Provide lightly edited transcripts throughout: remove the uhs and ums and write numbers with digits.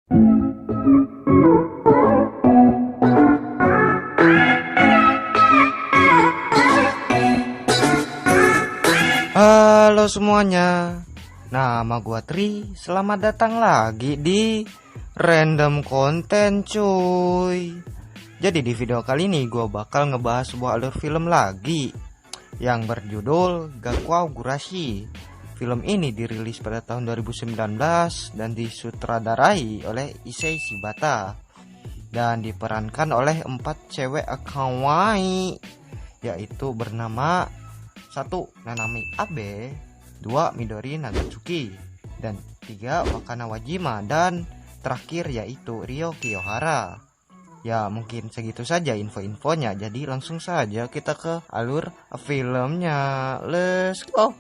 Halo semuanya, nama gua Tri. Selamat datang lagi di Random Content cuy. Jadi di video kali ini gua bakal ngebahas sebuah alur film lagi yang berjudul Gakwao Gurashi. Film ini dirilis pada tahun 2019 dan disutradarai oleh Issei Shibata dan diperankan oleh 4 cewek kawaii, yaitu bernama 1. Nanami Abe, 2. Midori Nagatsuki, dan 3. Wakana Wajima, dan terakhir yaitu Ryo Kiyohara. Ya mungkin segitu saja info-infonya, jadi langsung saja kita ke alur filmnya. Let's go.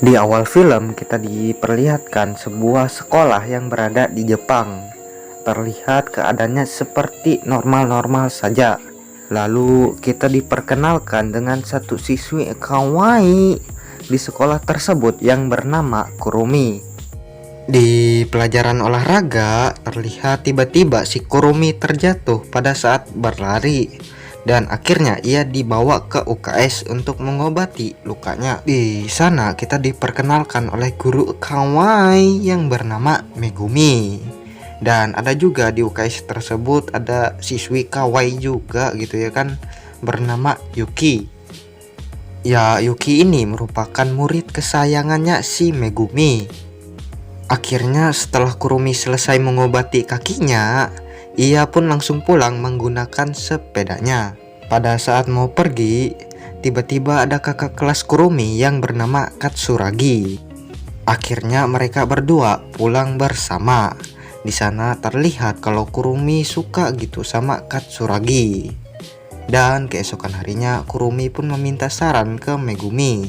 Di awal film kita diperlihatkan sebuah sekolah yang berada di Jepang. Terlihat keadaannya seperti normal-normal saja. Lalu kita diperkenalkan dengan satu siswi kawaii di sekolah tersebut yang bernama Kurumi. Di pelajaran olahraga terlihat tiba-tiba si Kurumi terjatuh pada saat berlari dan akhirnya ia dibawa ke UKS untuk mengobati lukanya. Di sana kita diperkenalkan oleh guru kawaii yang bernama Megumi. Dan ada juga di UKS tersebut ada siswi kawaii juga gitu ya kan, bernama Yuki. Ya Yuki ini merupakan murid kesayangannya si Megumi. Akhirnya setelah Kurumi selesai mengobati kakinya, ia pun langsung pulang menggunakan sepedanya. Pada saat mau pergi, tiba-tiba ada kakak kelas Kurumi yang bernama Katsuragi. Akhirnya mereka berdua pulang bersama. Di sana terlihat kalau Kurumi suka gitu sama Katsuragi. Dan keesokan harinya Kurumi pun meminta saran ke Megumi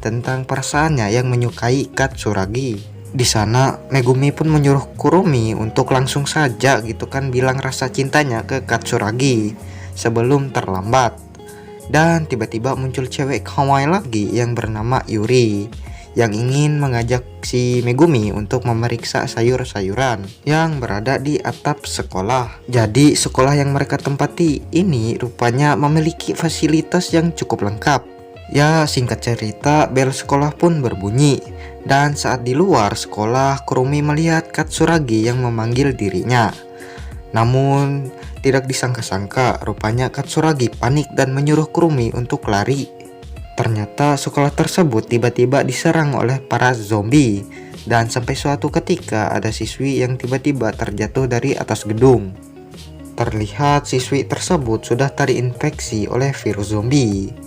tentang perasaannya yang menyukai Katsuragi. Di sana Megumi pun menyuruh Kurumi untuk langsung saja gitu kan bilang rasa cintanya ke Katsuragi sebelum terlambat. Dan tiba-tiba muncul cewek kawaii lagi yang bernama Yuri yang ingin mengajak si Megumi untuk memeriksa sayur-sayuran yang berada di atap sekolah. Jadi sekolah yang mereka tempati ini rupanya memiliki fasilitas yang cukup lengkap. Ya singkat cerita, bel sekolah pun berbunyi. Dan saat di luar sekolah, Kurumi melihat Katsuragi yang memanggil dirinya. Namun tidak disangka-sangka, rupanya Katsuragi panik dan menyuruh Kurumi untuk lari. Ternyata sekolah tersebut tiba-tiba diserang oleh para zombie. Dan sampai suatu ketika ada siswi yang tiba-tiba terjatuh dari atas gedung. Terlihat siswi tersebut sudah terinfeksi oleh virus zombie.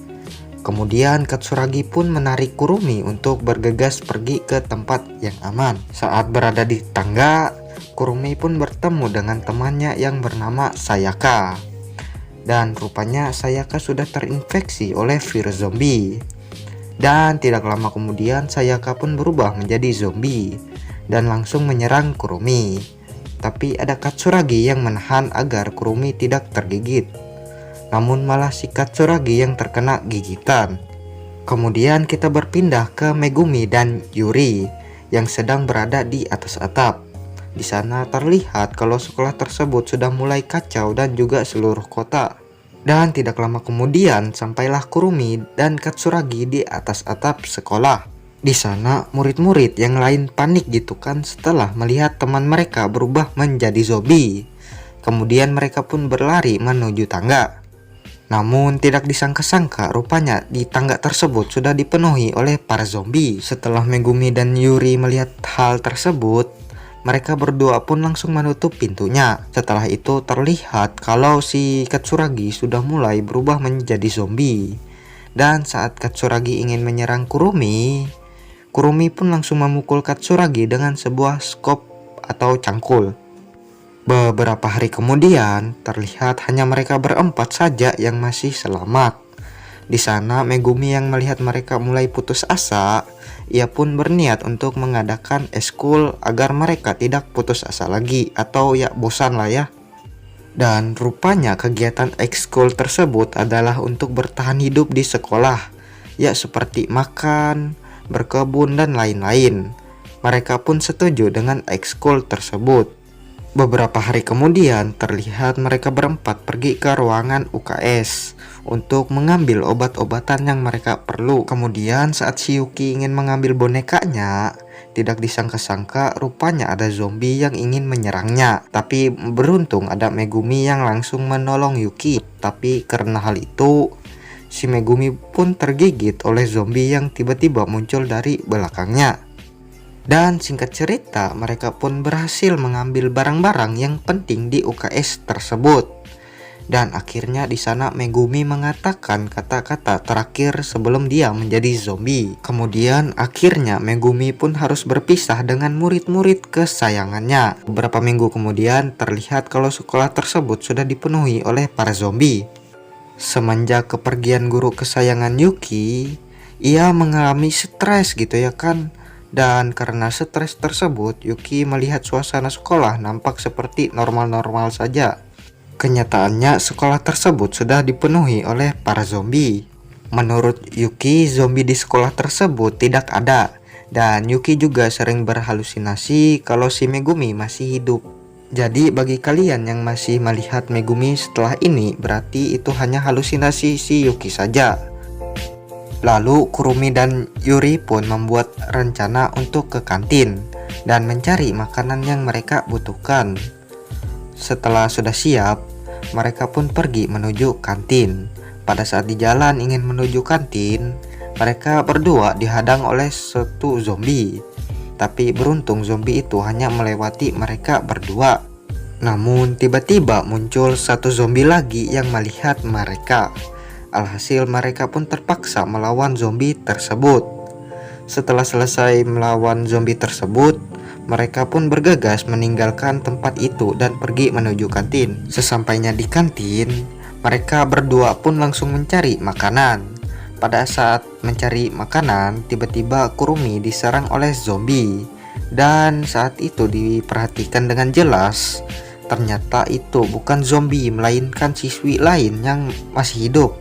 Kemudian Katsuragi pun menarik Kurumi untuk bergegas pergi ke tempat yang aman. Saat berada di tangga, Kurumi pun bertemu dengan temannya yang bernama Sayaka. Dan rupanya Sayaka sudah terinfeksi oleh virus zombie. Dan tidak lama kemudian Sayaka pun berubah menjadi zombie dan langsung menyerang Kurumi. Tapi ada Katsuragi yang menahan agar Kurumi tidak tergigit. Namun malah si Katsuragi yang terkena gigitan. Kemudian kita berpindah ke Megumi dan Yuri yang sedang berada di atas atap. Di sana terlihat kalau sekolah tersebut sudah mulai kacau dan juga seluruh kota. Dan tidak lama kemudian sampailah Kurumi dan Katsuragi di atas atap sekolah. Di sana murid-murid yang lain panik gitu kan setelah melihat teman mereka berubah menjadi zombie. Kemudian mereka pun berlari menuju tangga. Namun tidak disangka-sangka rupanya di tangga tersebut sudah dipenuhi oleh para zombie. Setelah Megumi dan Yuri melihat hal tersebut, mereka berdua pun langsung menutup pintunya. Setelah itu terlihat kalau si Katsuragi sudah mulai berubah menjadi zombie. Dan saat Katsuragi ingin menyerang Kurumi, Kurumi pun langsung memukul Katsuragi dengan sebuah skop atau cangkul. Beberapa hari kemudian, terlihat hanya mereka berempat saja yang masih selamat. Di sana, Megumi yang melihat mereka mulai putus asa, ia pun berniat untuk mengadakan eskul agar mereka tidak putus asa lagi atau ya bosan lah ya. Dan rupanya kegiatan ekskul tersebut adalah untuk bertahan hidup di sekolah, ya seperti makan, berkebun, dan lain-lain. Mereka pun setuju dengan ekskul tersebut. Beberapa hari kemudian terlihat mereka berempat pergi ke ruangan UKS untuk mengambil obat-obatan yang mereka perlu. Kemudian saat si Yuki ingin mengambil bonekanya, tidak disangka-sangka rupanya ada zombie yang ingin menyerangnya. Tapi beruntung ada Megumi yang langsung menolong Yuki. Tapi karena hal itu, si Megumi pun tergigit oleh zombie yang tiba-tiba muncul dari belakangnya. Dan singkat cerita, mereka pun berhasil mengambil barang-barang yang penting di UKS tersebut. Dan akhirnya di sana Megumi mengatakan kata-kata terakhir sebelum dia menjadi zombie. Kemudian akhirnya Megumi pun harus berpisah dengan murid-murid kesayangannya. Beberapa minggu kemudian terlihat kalau sekolah tersebut sudah dipenuhi oleh para zombie. Semenjak kepergian guru kesayangan Yuki, ia mengalami stres gitu ya kan. Dan karena stres tersebut, Yuki melihat suasana sekolah nampak seperti normal-normal saja. Kenyataannya sekolah tersebut sudah dipenuhi oleh para zombie. Menurut Yuki, zombie di sekolah tersebut tidak ada. Dan Yuki juga sering berhalusinasi kalau si Megumi masih hidup. Jadi bagi kalian yang masih melihat Megumi setelah ini, berarti itu hanya halusinasi si Yuki saja. Lalu Kurumi dan Yuri pun membuat rencana untuk ke kantin dan mencari makanan yang mereka butuhkan. Setelah sudah siap, mereka pun pergi menuju kantin. Pada saat di jalan ingin menuju kantin, mereka berdua dihadang oleh satu zombie. Tapi beruntung zombie itu hanya melewati mereka berdua. Namun tiba-tiba muncul satu zombie lagi yang melihat mereka. Alhasil mereka pun terpaksa melawan zombie tersebut. Setelah selesai melawan zombie tersebut, mereka pun bergegas meninggalkan tempat itu dan pergi menuju kantin. Sesampainya di kantin, mereka berdua pun langsung mencari makanan. Pada saat mencari makanan, tiba-tiba Kurumi diserang oleh zombie. Dan saat itu diperhatikan dengan jelas, ternyata itu bukan zombie melainkan siswi lain yang masih hidup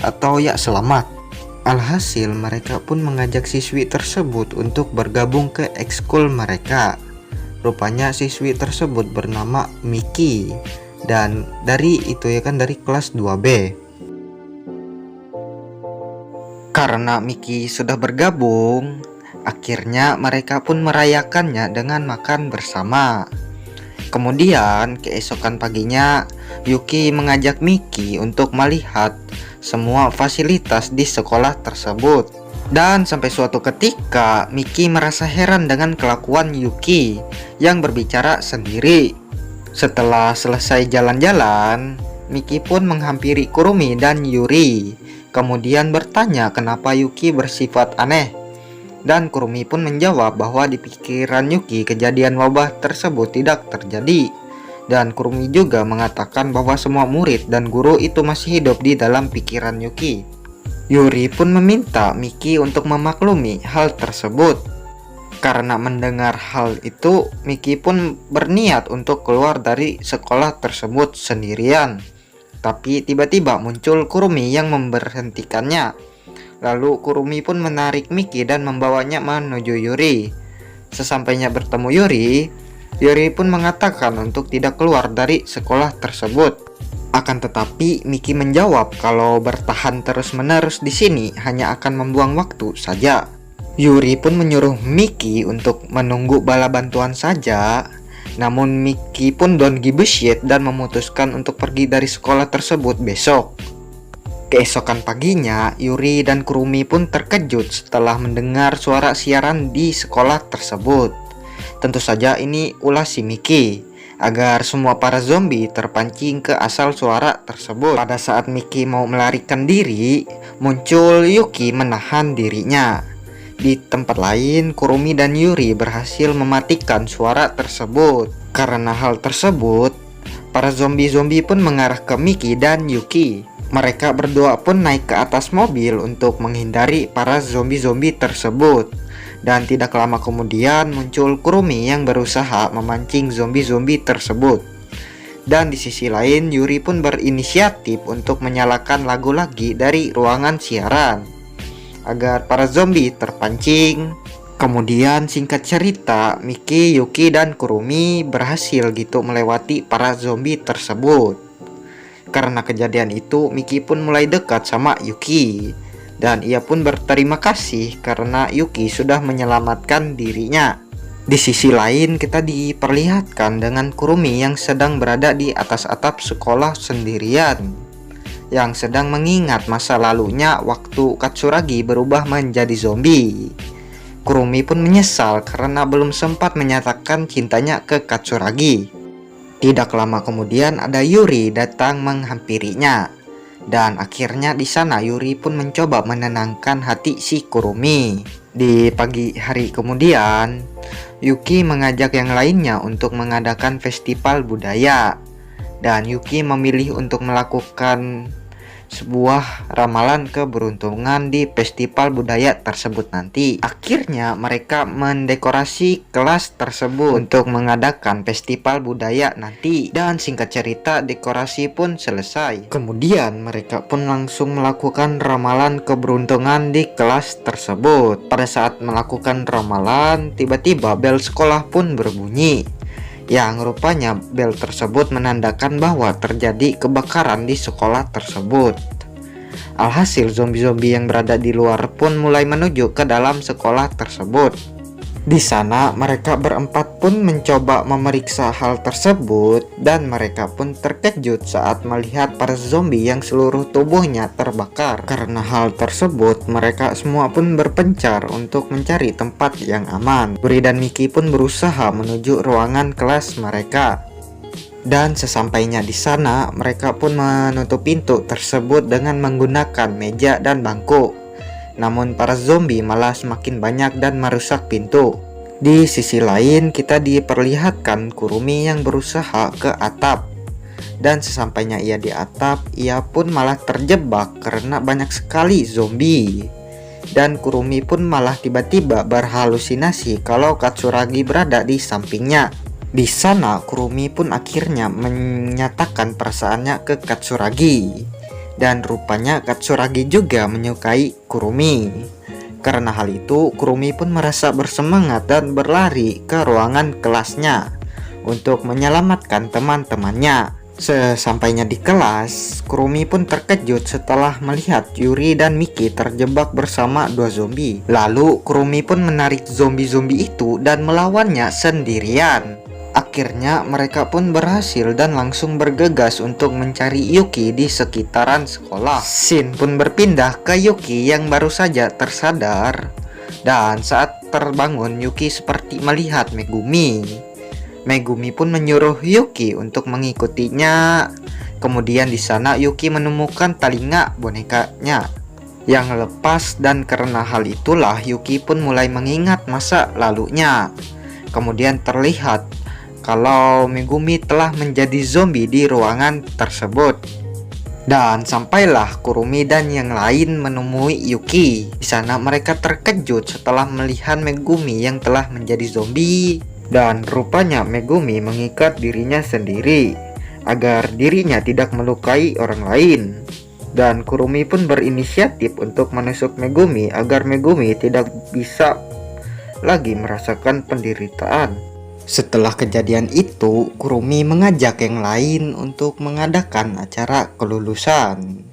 atau ya selamat. Alhasil mereka pun mengajak siswi tersebut untuk bergabung ke ekskul mereka. Rupanya siswi tersebut bernama Miki dan dari kelas 2B. Karena Miki sudah bergabung, akhirnya mereka pun merayakannya dengan makan bersama. Kemudian keesokan paginya Yuki mengajak Miki untuk melihat semua fasilitas di sekolah tersebut. Dan sampai suatu ketika Miki merasa heran dengan kelakuan Yuki yang berbicara sendiri. Setelah selesai jalan-jalan, Miki pun menghampiri Kurumi dan Yuri. Kemudian bertanya kenapa Yuki bersifat aneh. Dan Kurumi pun menjawab bahwa di pikiran Yuki kejadian wabah tersebut tidak terjadi. Dan Kurumi juga mengatakan bahwa semua murid dan guru itu masih hidup di dalam pikiran Yuki. Yuri pun meminta Miki untuk memaklumi hal tersebut. Karena mendengar hal itu, Miki pun berniat untuk keluar dari sekolah tersebut sendirian. Tapi tiba-tiba muncul Kurumi yang memberhentikannya. Lalu Kurumi pun menarik Miki dan membawanya menuju Yuri. Sesampainya bertemu Yuri pun mengatakan untuk tidak keluar dari sekolah tersebut. Akan tetapi Miki menjawab kalau bertahan terus-menerus di sini hanya akan membuang waktu saja. Yuri pun menyuruh Miki untuk menunggu bala bantuan saja. Namun Miki pun don't give a shit dan memutuskan untuk pergi dari sekolah tersebut besok. Keesokan paginya, Yuri dan Kurumi pun terkejut setelah mendengar suara siaran di sekolah tersebut. Tentu saja ini ulah si Miki, agar semua para zombie terpancing ke asal suara tersebut. Pada saat Miki mau melarikan diri, muncul Yuki menahan dirinya. Di tempat lain, Kurumi dan Yuri berhasil mematikan suara tersebut. Karena hal tersebut, para zombie-zombie pun mengarah ke Miki dan Yuki. Mereka berdua pun naik ke atas mobil untuk menghindari para zombie-zombie tersebut. Dan tidak lama kemudian muncul Kurumi yang berusaha memancing zombie-zombie tersebut. Dan di sisi lain Yuri pun berinisiatif untuk menyalakan lagu lagi dari ruangan siaran. agar para zombie terpancing. Kemudian singkat cerita, Miki, Yuki, dan Kurumi berhasil gitu melewati para zombie tersebut. Karena kejadian itu, Miki pun mulai dekat sama Yuki. Dan ia pun berterima kasih karena Yuki sudah menyelamatkan dirinya. Di sisi lain, kita diperlihatkan dengan Kurumi yang sedang berada di atas atap sekolah sendirian, yang sedang mengingat masa lalunya waktu Katsuragi berubah menjadi zombie. Kurumi pun menyesal karena belum sempat menyatakan cintanya ke Katsuragi. Tidak lama kemudian ada Yuri datang menghampirinya. Dan akhirnya di sana Yuri pun mencoba menenangkan hati si Kurumi. Di pagi hari kemudian, Yuki mengajak yang lainnya untuk mengadakan festival budaya. Dan Yuki memilih untuk melakukan sebuah ramalan keberuntungan di festival budaya tersebut nanti. Akhirnya mereka mendekorasi kelas tersebut untuk mengadakan festival budaya nanti. Dan singkat cerita, dekorasi pun selesai. Kemudian mereka pun langsung melakukan ramalan keberuntungan di kelas tersebut. Pada saat melakukan ramalan, tiba-tiba bel sekolah pun berbunyi, yang rupanya bel tersebut menandakan bahwa terjadi kebakaran di sekolah tersebut. Alhasil zombie-zombie yang berada di luar pun mulai menuju ke dalam sekolah tersebut. Di sana mereka berempat pun mencoba memeriksa hal tersebut dan mereka pun terkejut saat melihat para zombie yang seluruh tubuhnya terbakar. Karena hal tersebut, mereka semua pun berpencar untuk mencari tempat yang aman. Yuri dan Miki pun berusaha menuju ruangan kelas mereka. Dan sesampainya di sana, mereka pun menutup pintu tersebut dengan menggunakan meja dan bangku. Namun para zombie malah semakin banyak dan merusak pintu. Di sisi lain, kita diperlihatkan Kurumi yang berusaha ke atap. Dan sesampainya ia di atap, ia pun malah terjebak karena banyak sekali zombie. Dan Kurumi pun malah tiba-tiba berhalusinasi kalau Katsuragi berada di sampingnya. Di sana Kurumi pun akhirnya menyatakan perasaannya ke Katsuragi. Dan rupanya Katsuragi juga menyukai Kurumi. Karena hal itu, Kurumi pun merasa bersemangat dan berlari ke ruangan kelasnya untuk menyelamatkan teman-temannya. Sesampainya di kelas, Kurumi pun terkejut setelah melihat Yuri dan Miki terjebak bersama dua zombie. Lalu Kurumi pun menarik zombie-zombie itu dan melawannya sendirian. Akhirnya mereka pun berhasil dan langsung bergegas untuk mencari Yuki di sekitaran sekolah. Scene pun berpindah ke Yuki yang baru saja tersadar. Dan saat terbangun, Yuki seperti melihat Megumi. Megumi pun menyuruh Yuki untuk mengikutinya. Kemudian di sana Yuki menemukan telinga bonekanya yang lepas, dan karena hal itulah Yuki pun mulai mengingat masa lalunya. Kemudian terlihat kalau Megumi telah menjadi zombie di ruangan tersebut. Dan sampailah Kurumi dan yang lain menemui Yuki. Di sana mereka terkejut setelah melihat Megumi yang telah menjadi zombie. Dan rupanya Megumi mengikat dirinya sendiri agar dirinya tidak melukai orang lain. Dan Kurumi pun berinisiatif untuk menusuk Megumi agar Megumi tidak bisa lagi merasakan penderitaan. Setelah kejadian itu, Kurumi mengajak yang lain untuk mengadakan acara kelulusan.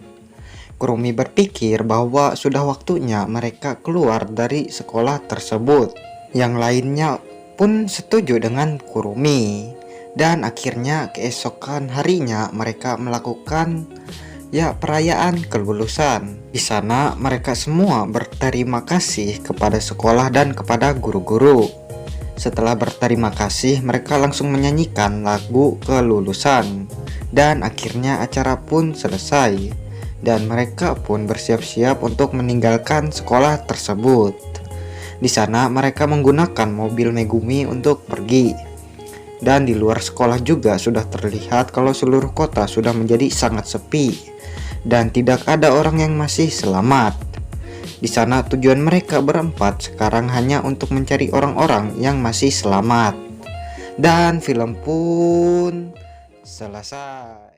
Kurumi berpikir bahwa sudah waktunya mereka keluar dari sekolah tersebut. Yang lainnya pun setuju dengan Kurumi. Dan akhirnya keesokan harinya mereka melakukan perayaan kelulusan. Di sana mereka semua berterima kasih kepada sekolah dan kepada guru-guru. Setelah berterima kasih, mereka langsung menyanyikan lagu kelulusan. Dan akhirnya acara pun selesai. Dan mereka pun bersiap-siap untuk meninggalkan sekolah tersebut. Di sana mereka menggunakan mobil Megumi untuk pergi. Dan di luar sekolah juga sudah terlihat kalau seluruh kota sudah menjadi sangat sepi. Dan tidak ada orang yang masih selamat. Di sana tujuan mereka berempat sekarang hanya untuk mencari orang-orang yang masih selamat. Dan film pun selesai.